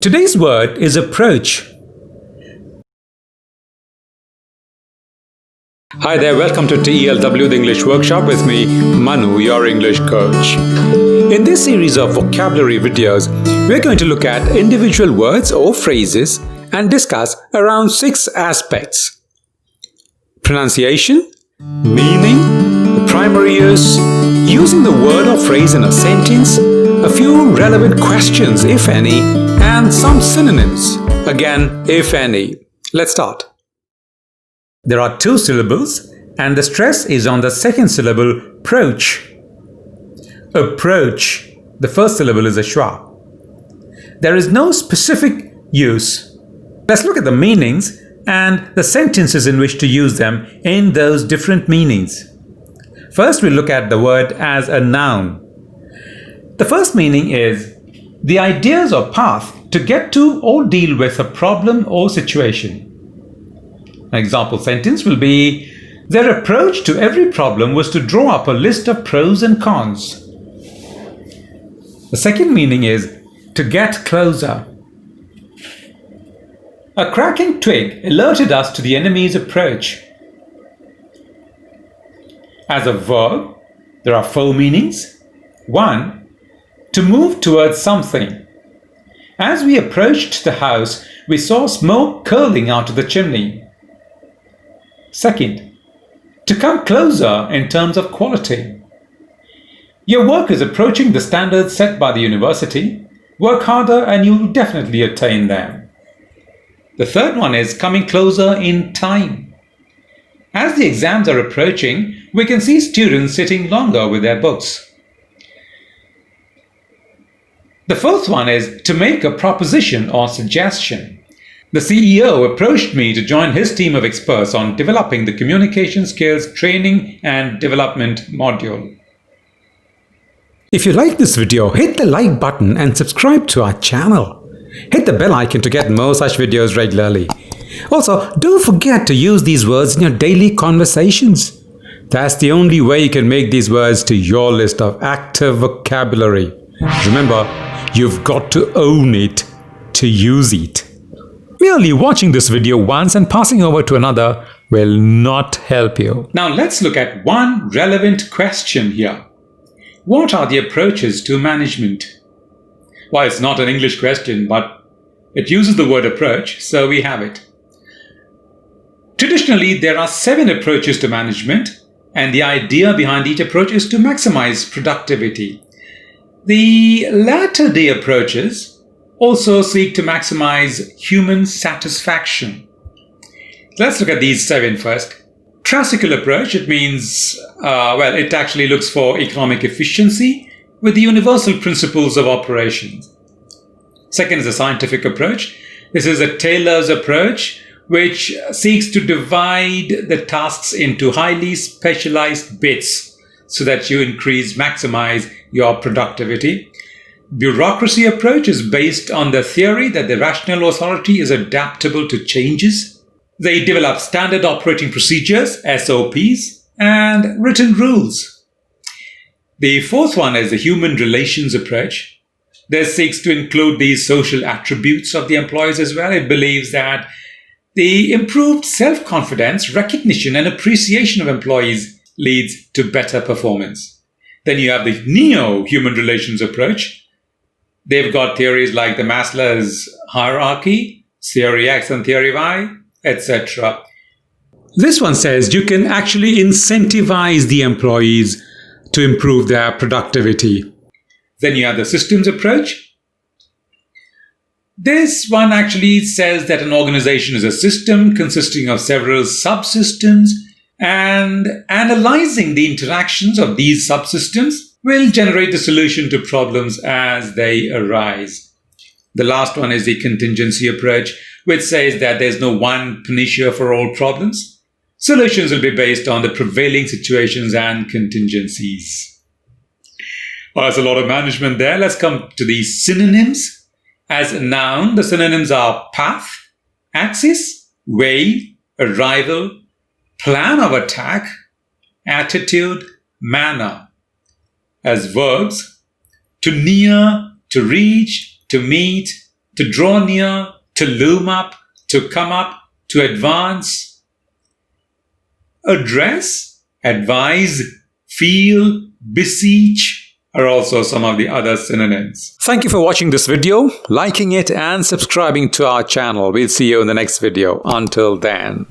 Today's word is approach. Hi there, welcome to TELW, the English Workshop with me, Manu, your English coach. In this series of vocabulary videos, we're going to look at individual words or phrases and discuss around 6 aspects: pronunciation, meaning, the primary use, using the word or phrase in a sentence, a few relevant questions, if any, and some synonyms, again, if any. Let's start. There are 2 syllables, and the stress is on the second syllable, proach. Approach. The first syllable is a schwa. There is no specific use. Let's look at the meanings and the sentences in which to use them in those different meanings. First, we'll look at the word as a noun. The first meaning is the ideas or path to get to or deal with a problem or situation. An example sentence will be, their approach to every problem was to draw up a list of pros and cons. The second meaning is to get closer. A cracking twig alerted us to the enemy's approach. As a verb, there are 4 meanings. 1. To move towards something. As we approached the house, we saw smoke curling out of the chimney. Second, to come closer in terms of quality. Your work is approaching the standards set by the university. Work harder and you'll definitely attain them. The third one is coming closer in time. As the exams are approaching, we can see students sitting longer with their books. The fourth one is to make a proposition or suggestion. The CEO approached me to join his team of experts on developing the communication skills training and development module. If you like this video, hit the like button and subscribe to our channel. Hit the bell icon to get more such videos regularly. Also, don't forget to use these words in your daily conversations. That's the only way you can make these words to your list of active vocabulary. Remember, you've got to own it to use it. Merely watching this video once and passing over to another will not help you. Now let's look at one relevant question here. What are the approaches to management? Well, it's not an English question, but it uses the word approach, so we have it. Traditionally, there are 7 approaches to management, and the idea behind each approach is to maximize productivity. The latter-day approaches also seek to maximize human satisfaction. Let's look at these 7 first. Classical approach, it means, it actually looks for economic efficiency with the universal principles of operations. Second is a scientific approach. This is a Taylor's approach, which seeks to divide the tasks into highly specialized bits so that you maximize your productivity. Bureaucracy approach is based on the theory that the rational authority is adaptable to changes. They develop standard operating procedures, SOPs, and written rules. The fourth one is the human relations approach. This seeks to include the social attributes of the employees as well. It believes that the improved self-confidence, recognition, and appreciation of employees leads to better performance. Then you have the neo-human relations approach. They've got theories like the Maslow's hierarchy, theory X and theory Y, etc. This one says you can actually incentivize the employees to improve their productivity. Then you have the systems approach. This one actually says that an organization is a system consisting of several subsystems, and analyzing the interactions of these subsystems will generate the solution to problems as they arise. The last one is the contingency approach, which says that there's no one panacea for all problems. Solutions will be based on the prevailing situations and contingencies. Well, that's a lot of management there. Let's come to the synonyms. As a noun, the synonyms are path, axis, way, arrival, plan of attack, attitude, manner. As verbs, to near, to reach, to meet, to draw near, to loom up, to come up, to advance. Address, advise, feel, beseech are also some of the other synonyms. Thank you for watching this video, liking it and subscribing to our channel. We'll see you in the next video. Until then.